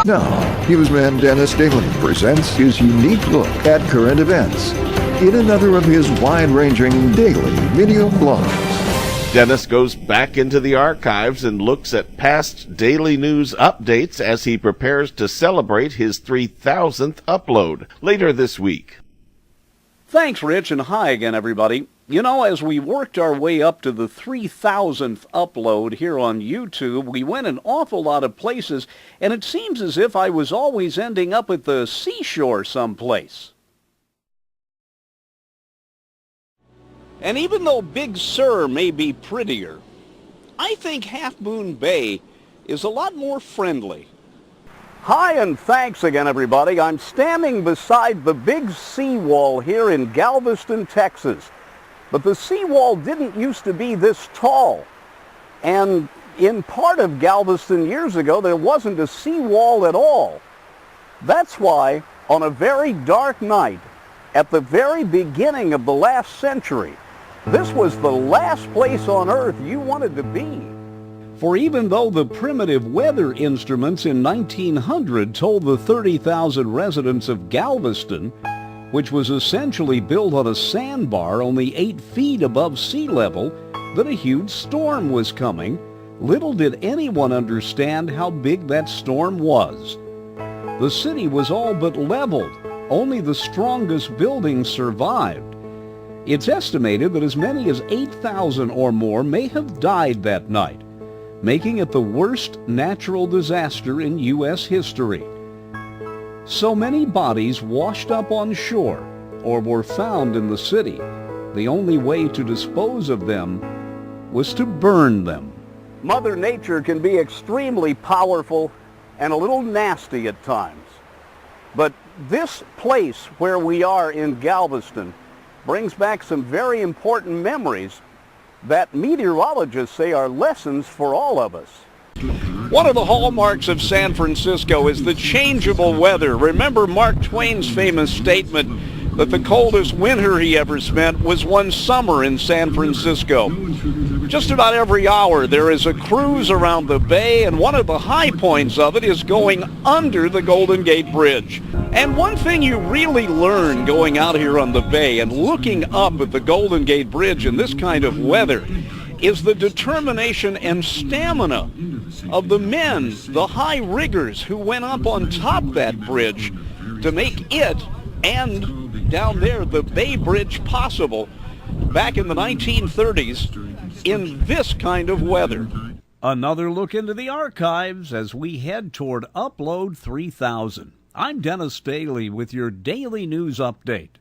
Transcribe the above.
Now, newsman Dennis Daly presents his unique look at current events in another of his wide-ranging daily video blogs. Dennis goes back into the archives and looks at past daily news updates as he prepares to celebrate his 3,000th upload later this week. Thanks, Rich, and hi again, everybody. You know, as we worked our way up to the 3,000th upload here on YouTube, we went an awful lot of places, and it seems as if I was always ending up at the seashore someplace. And even though Big Sur may be prettier, I think Half Moon Bay is a lot more friendly. Hi, and thanks again, everybody. I'm standing beside the big seawall here in Galveston, Texas. But the seawall didn't used to be this tall. And in part of Galveston years ago, there wasn't a seawall at all. That's why, on a very dark night, at the very beginning of the last century, this was the last place on Earth you wanted to be. For even though the primitive weather instruments in 1900 told the 30,000 residents of Galveston, which was essentially built on a sandbar only 8 feet above sea level, that a huge storm was coming, little did anyone understand how big that storm was. The city was all but leveled. Only the strongest buildings survived. It's estimated that as many as 8,000 or more may have died that night, making it the worst natural disaster in U.S. history. So many bodies washed up on shore or were found in the city. The only way to dispose of them was to burn them. Mother Nature can be extremely powerful and a little nasty at times. But this place where we are in Galveston brings back some very important memories that meteorologists say are lessons for all of us. One of the hallmarks of San Francisco is the changeable weather. Remember Mark Twain's famous statement that the coldest winter he ever spent was one summer in San Francisco. Just about every hour there is a cruise around the bay, and one of the high points of it is going under the Golden Gate Bridge. And one thing you really learn going out here on the bay and looking up at the Golden Gate Bridge in this kind of weather is the determination and stamina of the men, the high riggers who went up on top of that bridge to make it and down there the Bay Bridge possible back in the 1930s in this kind of weather. Another look into the archives as we head toward Upload 3000. I'm Dennis Daly with your Daily News Update.